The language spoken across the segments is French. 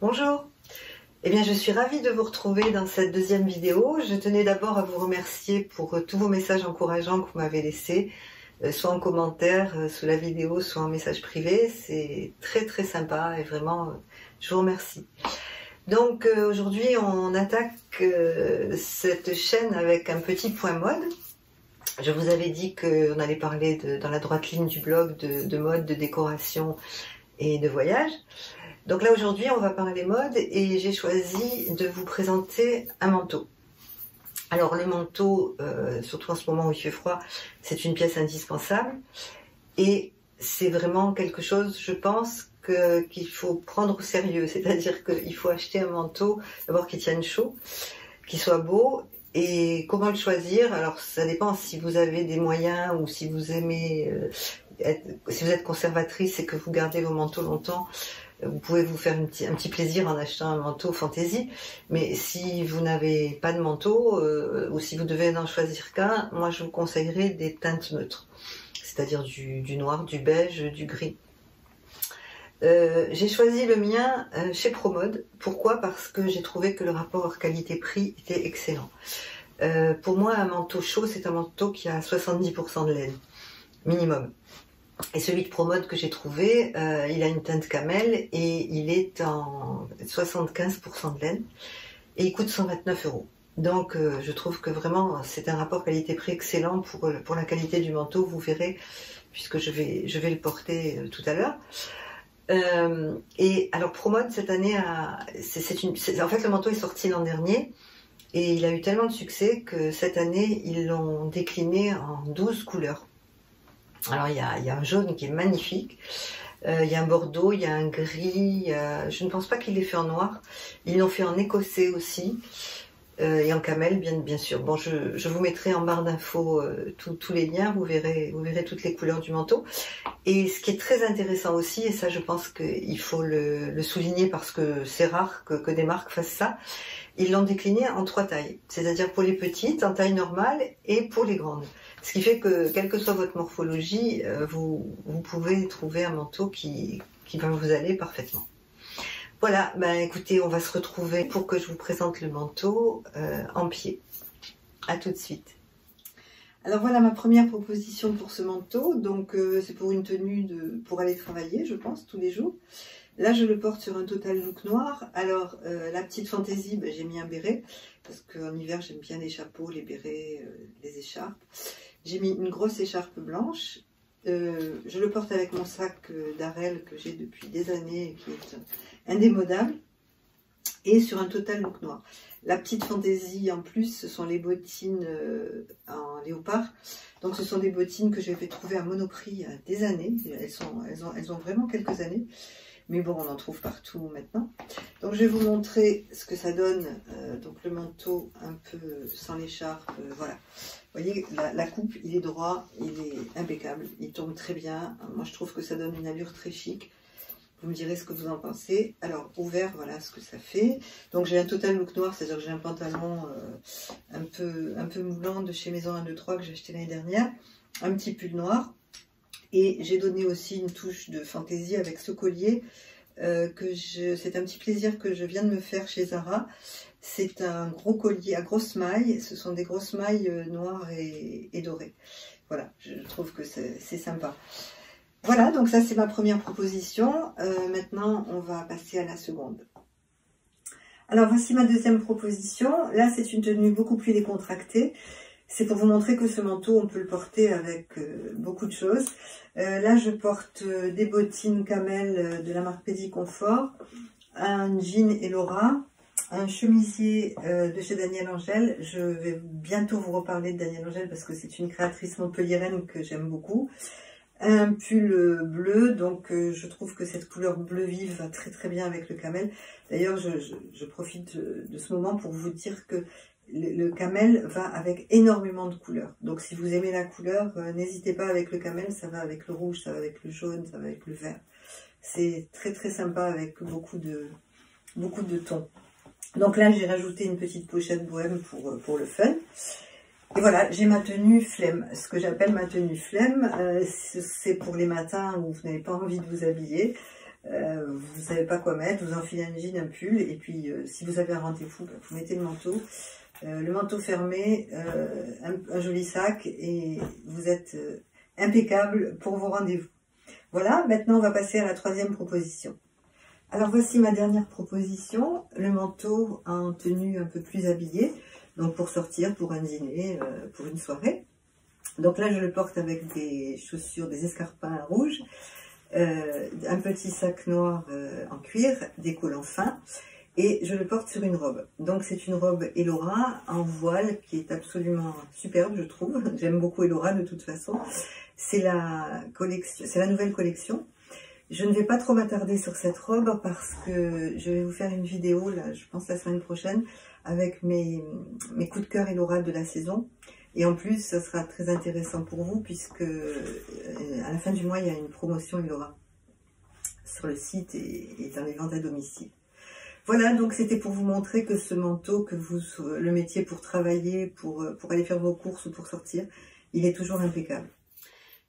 Bonjour. Eh bien, je suis ravie de vous retrouver dans cette deuxième vidéo. Je tenais d'abord à vous remercier pour tous vos messages encourageants que vous m'avez laissés, soit en commentaire sous la vidéo, soit en message privé. C'est très sympa et vraiment, je vous remercie. Donc aujourd'hui, on attaque cette chaîne avec un petit point mode. Je vous avais dit qu'on allait parler dans la droite ligne du blog de mode, de décoration et de voyage. Donc là aujourd'hui on va parler mode et j'ai choisi de vous présenter un manteau. Alors le manteau, surtout en ce moment où il fait froid, c'est une pièce indispensable et c'est vraiment quelque chose, je pense, qu'il faut prendre au sérieux. C'est-à-dire qu'il faut acheter un manteau d'abord qui tienne chaud, qui soit beau. Et comment le choisir? Alors ça dépend si vous avez des moyens ou si vous aimez, si vous êtes conservatrice et que vous gardez vos manteaux longtemps. Vous pouvez vous faire un petit plaisir en achetant un manteau fantaisie, mais si vous n'avez pas de manteau, ou si vous devez n'en choisir qu'un, moi je vous conseillerais des teintes neutres, c'est-à-dire du noir, du beige, du gris. J'ai choisi le mien chez Promode. Pourquoi? Parce que j'ai trouvé que le rapport qualité-prix était excellent. Pour moi, un manteau chaud, c'est un manteau qui a 70% de laine, minimum. Et celui de Promode que j'ai trouvé, il a une teinte camel et il est en 75% de laine et il coûte 129 €. Donc je trouve que vraiment c'est un rapport qualité-prix excellent pour la qualité du manteau, vous verrez, puisque je vais le porter tout à l'heure. Et alors Promode cette année, en fait le manteau est sorti l'an dernier et il a eu tellement de succès que cette année ils l'ont décliné en 12 couleurs. Alors il y a un jaune qui est magnifique, il y a un bordeaux, il y a un gris, je ne pense pas qu'il l'ait fait en noir, ils l'ont fait en écossais aussi, et en camel bien sûr. Bon, je vous mettrai en barre d'infos tous les liens, vous verrez toutes les couleurs du manteau. Et ce qui est très intéressant aussi, et ça je pense qu'il faut le souligner parce que c'est rare que des marques fassent ça, ils l'ont décliné en 3 tailles, c'est-à-dire pour les petites, en taille normale, et pour les grandes. Ce qui fait que, quelle que soit votre morphologie, vous pouvez trouver un manteau qui va vous aller parfaitement. Voilà, ben écoutez, on va se retrouver pour que je vous présente le manteau en pied. À tout de suite. Alors voilà ma première proposition pour ce manteau. Donc c'est pour une tenue pour aller travailler, je pense, tous les jours. Là, je le porte sur un total look noir. Alors, la petite fantaisie, ben, j'ai mis un béret, parce qu'en hiver, j'aime bien les chapeaux, les bérets, les écharpes. J'ai mis une grosse écharpe blanche. Je le porte avec mon sac d'Arel que j'ai depuis des années, qui est indémodable. Et sur un total look noir. La petite fantaisie, en plus, ce sont les bottines en léopard. Donc, ce sont des bottines que j'avais trouvées à Monoprix il y a des années. Elles ont vraiment quelques années. Mais bon, on en trouve partout maintenant. Donc je vais vous montrer ce que ça donne. Donc le manteau un peu sans l'écharpe, voilà. Vous voyez, la coupe, il est droit, il est impeccable, il tombe très bien. Moi je trouve que ça donne une allure très chic. Vous me direz ce que vous en pensez. Alors ouvert, voilà ce que ça fait. Donc j'ai un total look noir, c'est-à-dire que j'ai un pantalon un peu moulant de chez Maison 123 que j'ai acheté l'année dernière. Un petit pull noir. Et j'ai donné aussi une touche de fantaisie avec ce collier c'est un petit plaisir que je viens de me faire chez Zara. C'est un gros collier à grosses mailles. Ce sont des grosses mailles noires et dorées. Voilà, je trouve que c'est sympa. Voilà, donc ça c'est ma première proposition. Maintenant, on va passer à la seconde. Alors voici ma deuxième proposition. Là, c'est une tenue beaucoup plus décontractée. C'est pour vous montrer que ce manteau, on peut le porter avec beaucoup de choses. Là, je porte des bottines camel de la marque Pédicomfort, un jean Elora, un chemisier de chez Daniel Angel. Je vais bientôt vous reparler de Daniel Angel parce que c'est une créatrice montpelliéraine que j'aime beaucoup. Un pull bleu, donc je trouve que cette couleur bleu vive va très bien avec le camel. D'ailleurs, je profite de ce moment pour vous dire que le camel va avec énormément de couleurs. Donc si vous aimez la couleur, n'hésitez pas avec le camel, ça va avec le rouge, ça va avec le jaune, ça va avec le vert. C'est très sympa avec beaucoup de tons. Donc là j'ai rajouté une petite pochette bohème pour le fun. Et voilà, j'ai ma tenue flemme. Ce que j'appelle ma tenue flemme, c'est pour les matins où vous n'avez pas envie de vous habiller. vous ne savez pas quoi mettre, vous enfilez un jean, un pull, et puis si vous avez un rendez-vous, vous mettez le manteau fermé, un joli sac, et vous êtes impeccable pour vos rendez-vous. Voilà, maintenant on va passer à la troisième proposition. Alors voici ma dernière proposition, le manteau en tenue un peu plus habillée, donc pour sortir, pour un dîner, pour une soirée. Donc là je le porte avec des chaussures, des escarpins rouges, un petit sac noir en cuir, des collants fins, et je le porte sur une robe. Donc c'est une robe Elora en voile qui est absolument superbe, je trouve. J'aime beaucoup Elora de toute façon. C'est la nouvelle collection. Je ne vais pas trop m'attarder sur cette robe parce que je vais vous faire une vidéo, là, je pense la semaine prochaine, avec mes coups de cœur Elora de la saison. Et en plus, ça sera très intéressant pour vous puisque à la fin du mois, il y a une promotion Elora sur le site et dans les ventes à domicile. Voilà, donc c'était pour vous montrer que ce manteau, que vous le mettiez pour travailler, pour aller faire vos courses ou pour sortir, il est toujours impeccable.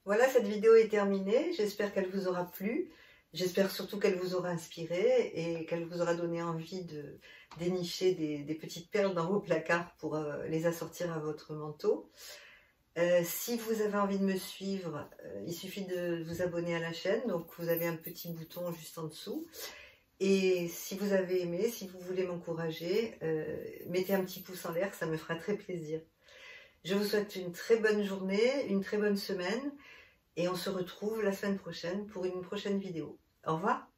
Voilà, cette vidéo est terminée. J'espère qu'elle vous aura plu. J'espère surtout qu'elle vous aura inspiré et qu'elle vous aura donné envie de dénicher des petites perles dans vos placards pour les assortir à votre manteau. Si vous avez envie de me suivre, il suffit de vous abonner à la chaîne. Donc vous avez un petit bouton juste en dessous. Et si vous avez aimé, si vous voulez m'encourager, mettez un petit pouce en l'air, ça me fera très plaisir. Je vous souhaite une très bonne journée, une très bonne semaine et on se retrouve la semaine prochaine pour une prochaine vidéo. Au revoir!